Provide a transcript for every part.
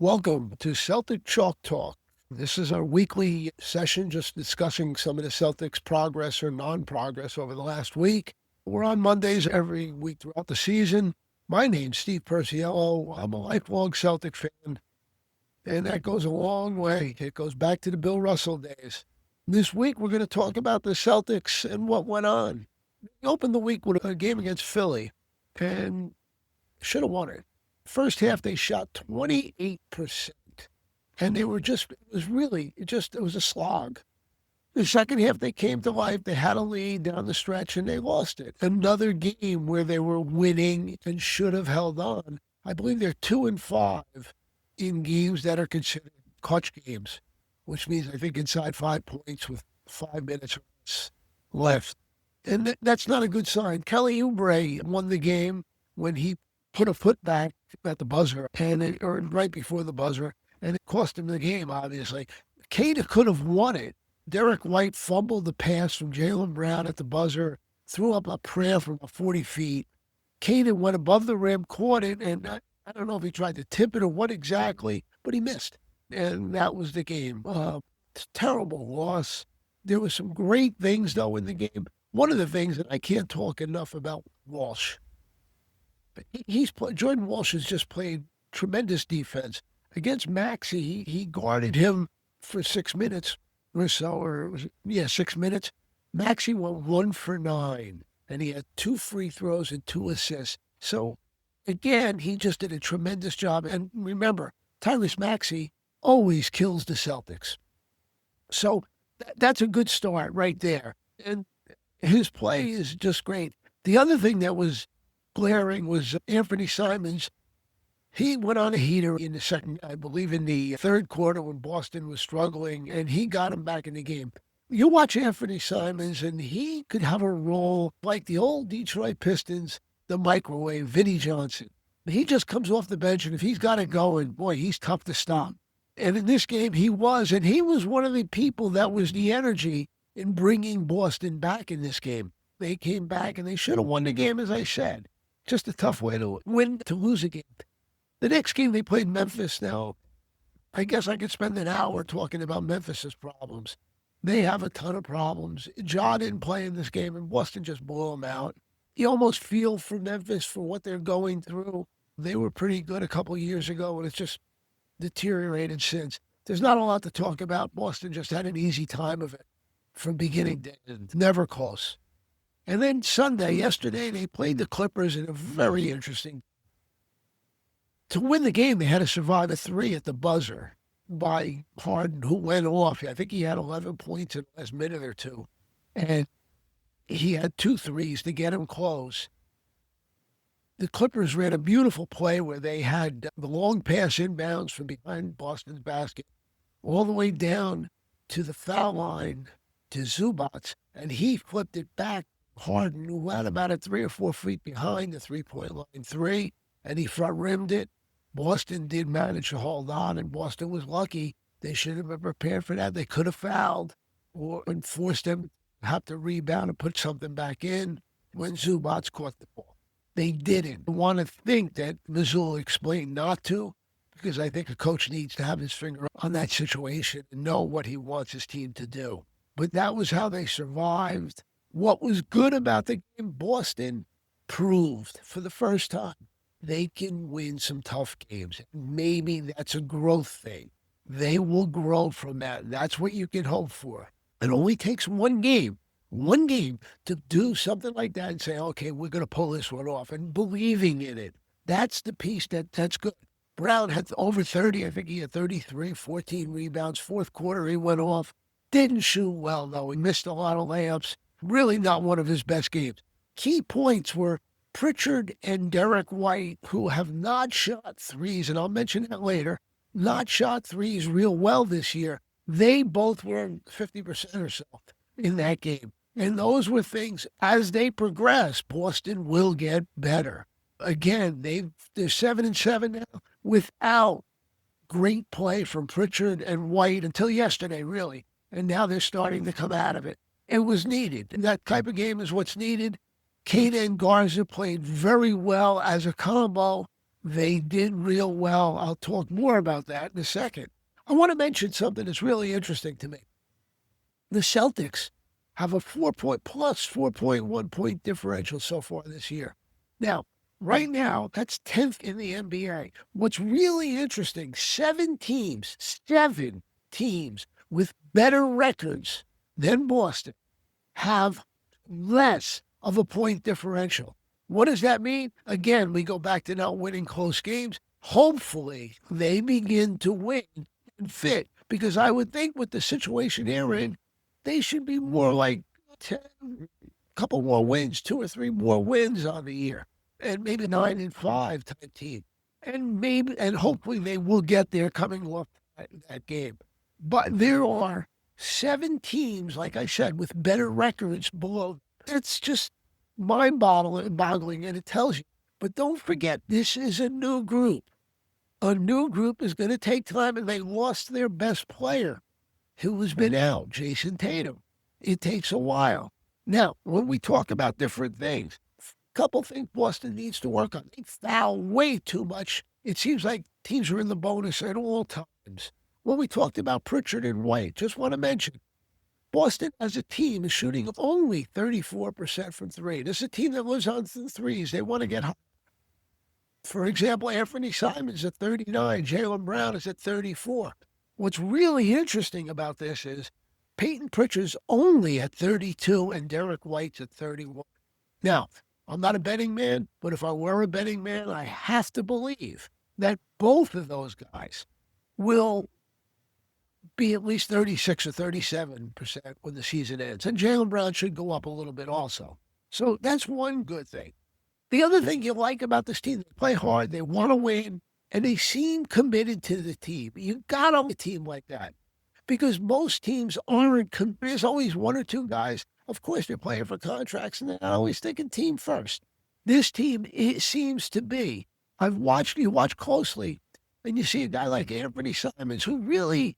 Welcome to Celtic Chalk Talk. This is our weekly session just discussing some of the Celtics' progress or non-progress over the last week. We're on Mondays every week throughout the season. My name's Steve Purciello. I'm a lifelong Celtic fan, and that goes a long way. It goes back to the Bill Russell days. This week, we're going to talk about the Celtics and what went on. We opened the week with a game against Philly, and should have won it. First half, they shot 28%. And it was a slog. The second half, they came to life. They had a lead down the stretch, and they lost it. Another game where they were winning and should have held on. I believe they're 2-5 in games that are considered clutch games, which means I think inside 5 points with 5 minutes left. And that's not a good sign. Kelly Oubre won the game when he put a foot back at the buzzer, or right before the buzzer, and it cost him the game, obviously. Cana could have won it. Derek White fumbled the pass from Jaylen Brown at the buzzer, threw up a prayer from 40 feet. Cana went above the rim, caught it, and I don't know if he tried to tip it or what exactly, but he missed. And that was the game. Terrible loss. There were some great things, though, in the game. One of the things that I can't talk enough about, Walsh. Jordan Walsh has just played tremendous defense. Against Maxie, he guarded him for 6 minutes or so, 6 minutes. Maxie went 1 for 9, and he had 2 free throws and 2 assists. So, again, he just did a tremendous job. And remember, Tyrese Maxey always kills the Celtics. So that's a good start right there. And his play is just great. The other thing that was glaring was Anthony Simons. He went on a heater in the second, I believe in the third quarter when Boston was struggling, and he got him back in the game. You watch Anthony Simons, and he could have a role like the old Detroit Pistons, the microwave, Vinnie Johnson. He just comes off the bench, and if he's got it going, boy, he's tough to stop. And in this game, he was one of the people that was the energy in bringing Boston back in this game. They came back, and they should have won the game, as I said. Just a tough way to win, to lose a game. The next game they played Memphis. Now, I guess I could spend an hour talking about Memphis's problems. They have a ton of problems. Ja didn't play in this game, and Boston just blew them out. You almost feel for Memphis for what they're going through. They were pretty good a couple years ago, and it's just deteriorated since. There's not a lot to talk about. Boston just had an easy time of it from beginning to end. Never close. And then yesterday, they played the Clippers in a very interesting. To win the game, they had to survive a 3 at the buzzer by Harden, who went off. I think he had 11 points in the last minute or two. And he had 2 threes to get him close. The Clippers ran a beautiful play where they had the long pass inbounds from behind Boston's basket all the way down to the foul line to Zubac, and he flipped it back. Harden, who had about 3 or 4 feet behind the 3-point line 3, and he front rimmed it. Boston did manage to hold on, and Boston was lucky. They should have been prepared for that. They could have fouled and forced them to have to rebound and put something back in when Zubac caught the ball. They didn't. I want to think that Missoula explained not to, because I think a coach needs to have his finger on that situation and know what he wants his team to do. But that was how they survived. What was good about the game, Boston proved for the first time they can win some tough games. Maybe that's a growth thing. They will grow from that. That's what you can hope for. It only takes one game to do something like that and say, okay, we're going to pull this one off, and believing in it. That's the piece that's good. Brown had over 30. I think he had 33, 14 rebounds. Fourth quarter, he went off. Didn't shoot well, though. He missed a lot of layups. Really not one of his best games. Key points were Pritchard and Derek White, who have not shot threes, and I'll mention that later, not shot threes real well this year. They both were 50% or so in that game. And those were things, as they progress, Boston will get better. Again, they're 7-7 now without great play from Pritchard and White until yesterday, really. And now they're starting to come out of it. It was needed. And that type of game is what's needed. Cana and Garza played very well as a combo. They did real well. I'll talk more about that in a second. I want to mention something that's really interesting to me. The Celtics have a 4-point plus 4.1 point differential so far this year. Now, right now, that's 10th in the NBA. What's really interesting, 7 teams with better records than Boston have less of a point differential. What does that mean? Again, we go back to not winning close games. Hopefully, they begin to win and fit, because I would think with the situation they're in, they should be more like 10, a couple more wins, 2 or 3 more wins on the year, and maybe 9-5 type team. And hopefully they will get there coming off that game. But there are 7 teams, like I said, with better records below. It's just mind-boggling, and it tells you. But don't forget, this is a new group. A new group is going to take time, and they lost their best player, who has been out, Jason Tatum. It takes a while. Now, when we talk about different things, a couple things Boston needs to work on. They foul way too much. It seems like teams are in the bonus at all times. When we talked about Pritchard and White, just want to mention, Boston as a team is shooting only 34% from three. This is a team that lives on threes. They want to get high. For example, Anthony Simons at 39. Jaylen Brown is at 34. What's really interesting about this is Payton Pritchard's only at 32 and Derek White's at 31. Now, I'm not a betting man, but if I were a betting man, I have to believe that both of those guys will be at least 36 or 37% when the season ends. And Jaylen Brown should go up a little bit also. So that's one good thing. The other thing you like about this team, they play hard, they want to win, and they seem committed to the team. You got on a team like that, because most teams aren't. There's always 1 or 2 guys. Of course, they're playing for contracts, and they're always thinking team first. This team, it seems to be. You watch closely, and you see a guy like Anthony Simons, who really,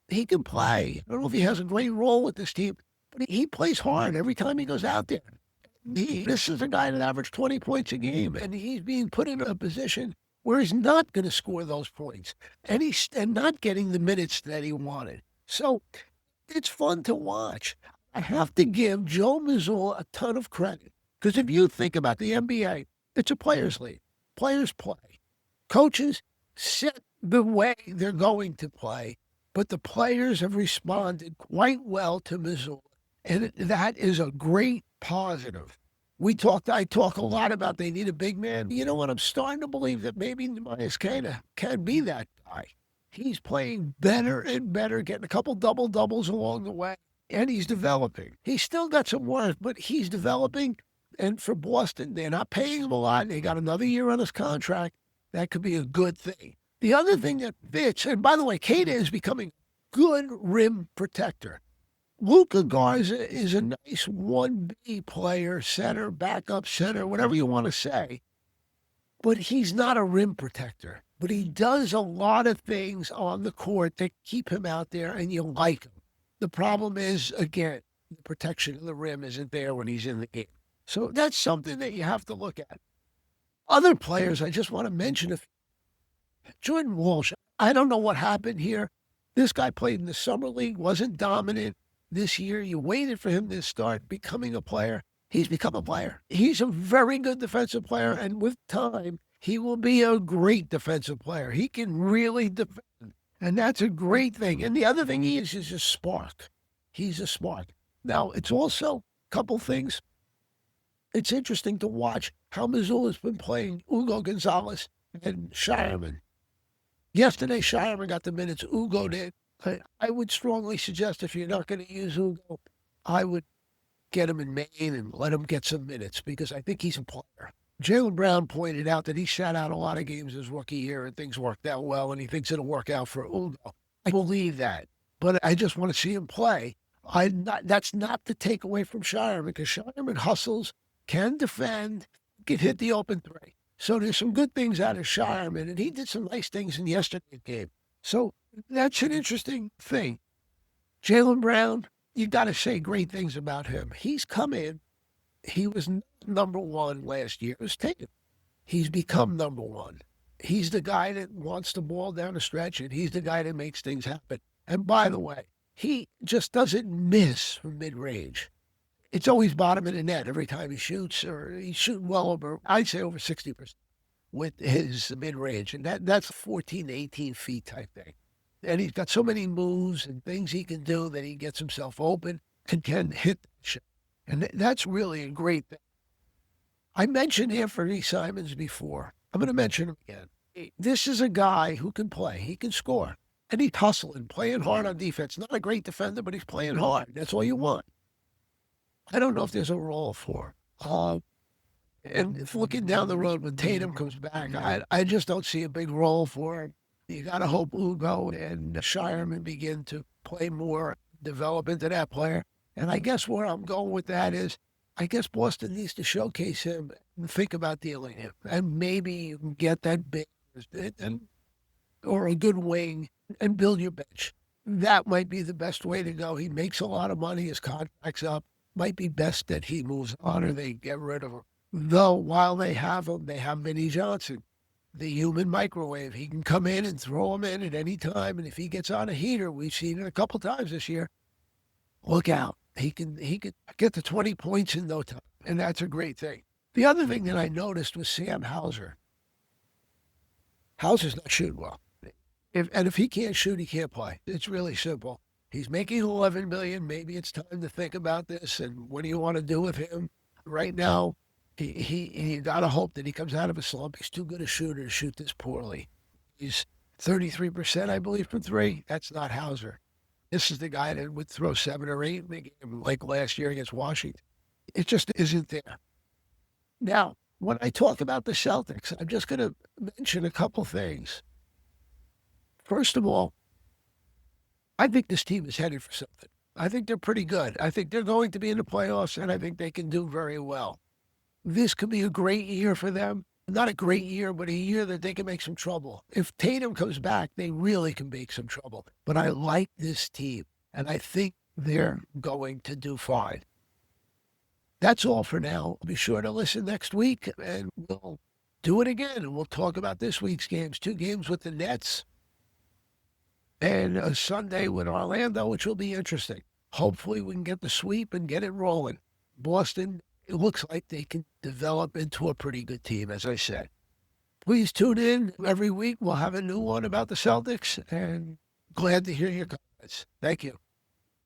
he can play. I don't know if he has a great role with this team, but he plays hard every time he goes out there. This is a guy that averaged 20 points a game, and he's being put in a position where he's not going to score those points, and he's not getting the minutes that he wanted. So it's fun to watch. I have to give Joe Mazzulla a ton of credit, because if you think about the NBA, it's a players' league. Players play. Coaches set the way they're going to play, but the players have responded quite well to Mazzulla, and that is a great positive. I talk a lot about they need a big man. You know what? I'm starting to believe that maybe Cana can be that guy. He's playing better and better, getting a couple double-doubles along the way, and he's developing. He's still got some work, but he's developing. And for Boston, they're not paying him a lot. They got another year on his contract. That could be a good thing. The other thing that fits, and by the way, Cana is becoming a good rim protector. Luka Garza is a nice 1B player, center, backup center, whatever you want to say. But he's not a rim protector. But he does a lot of things on the court that keep him out there, and you like him. The problem is, again, the protection of the rim isn't there when he's in the game. So that's something that you have to look at. Other players, I just want to mention, Jordan Walsh, I don't know what happened here. This guy played in the summer league, wasn't dominant. This year, you waited for him to start becoming a player. He's become a player. He's a very good defensive player, and with time, he will be a great defensive player. He can really defend, and that's a great thing. And the other thing he is a spark. He's a spark. Now, it's also a couple things. It's interesting to watch how Mazzulla's been playing Ugo Gonzalez and Shireman. Yesterday, Shireman got the minutes. Ugo did. I would strongly suggest, if you're not going to use Ugo, I would get him in Maine and let him get some minutes, because I think he's a player. Jaylen Brown pointed out that he sat out a lot of games his rookie year and things worked out well, and he thinks it'll work out for Ugo. I believe that, but I just want to see him play. That's not to take away from Shireman, because Shireman hustles, can defend, can hit the open three. So there's some good things out of Shireman, and he did some nice things in yesterday's game. So that's an interesting thing. Jaylen Brown, you got to say great things about him. He's come in. He was number one last year. It was taken. He's become number one. He's the guy that wants the ball down the stretch, and he's the guy that makes things happen. And by the way, he just doesn't miss from mid-range. It's always bottom of the net every time he shoots, or he's shooting well over, I'd say over 60% with his mid-range. And that's 14 to 18 feet type thing. And he's got so many moves and things he can do that he gets himself open and can hit the shot. And that's really a great thing. I mentioned Anthony Simons before. I'm going to mention him again. This is a guy who can play. He can score. And he's hustling, playing hard on defense. Not a great defender, but he's playing hard. That's all you want. I don't know if there's a role for him. And if looking down the road when Tatum comes back, I just don't see a big role for him. You got to hope Ugo and Shireman begin to play more, develop into that player. And I guess where I'm going with that is, I guess Boston needs to showcase him and think about dealing him. And maybe you can get that big or a good wing and build your bench. That might be the best way to go. He makes a lot of money. His contract's up. Might be best that he moves on or they get rid of him. Though while they have him, they have Vinnie Johnson, the human microwave. He can come in and throw him in at any time. And if he gets on a heater, we've seen it a couple times this year, look out. He can get to 20 points in no time, and that's a great thing. The other thing that I noticed was Sam Hauser. Hauser's not shooting well. If he can't shoot, he can't play. It's really simple. He's making $11 million. Maybe it's time to think about this, and what do you want to do with him? Right now, he got to hope that he comes out of a slump. He's too good a shooter to shoot this poorly. He's 33%, I believe, from three. That's not Hauser. This is the guy that would throw 7 or 8 in the game, like last year against Washington. It just isn't there. Now, when I talk about the Celtics, I'm just going to mention a couple things. First of all, I think this team is headed for something. I think they're pretty good. I think they're going to be in the playoffs, and I think they can do very well. This could be a great year for them. Not a great year, but a year that they can make some trouble. If Tatum comes back, they really can make some trouble. But I like this team, and I think they're going to do fine. That's all for now. Be sure to listen next week, and we'll do it again. And we'll talk about this week's games. 2 games with the Nets, and a Sunday with Orlando, which will be interesting. Hopefully we can get the sweep and get it rolling. Boston, it looks like they can develop into a pretty good team, as I said. Please tune in every week. We'll have a new one about the Celtics, and glad to hear your comments. Thank you.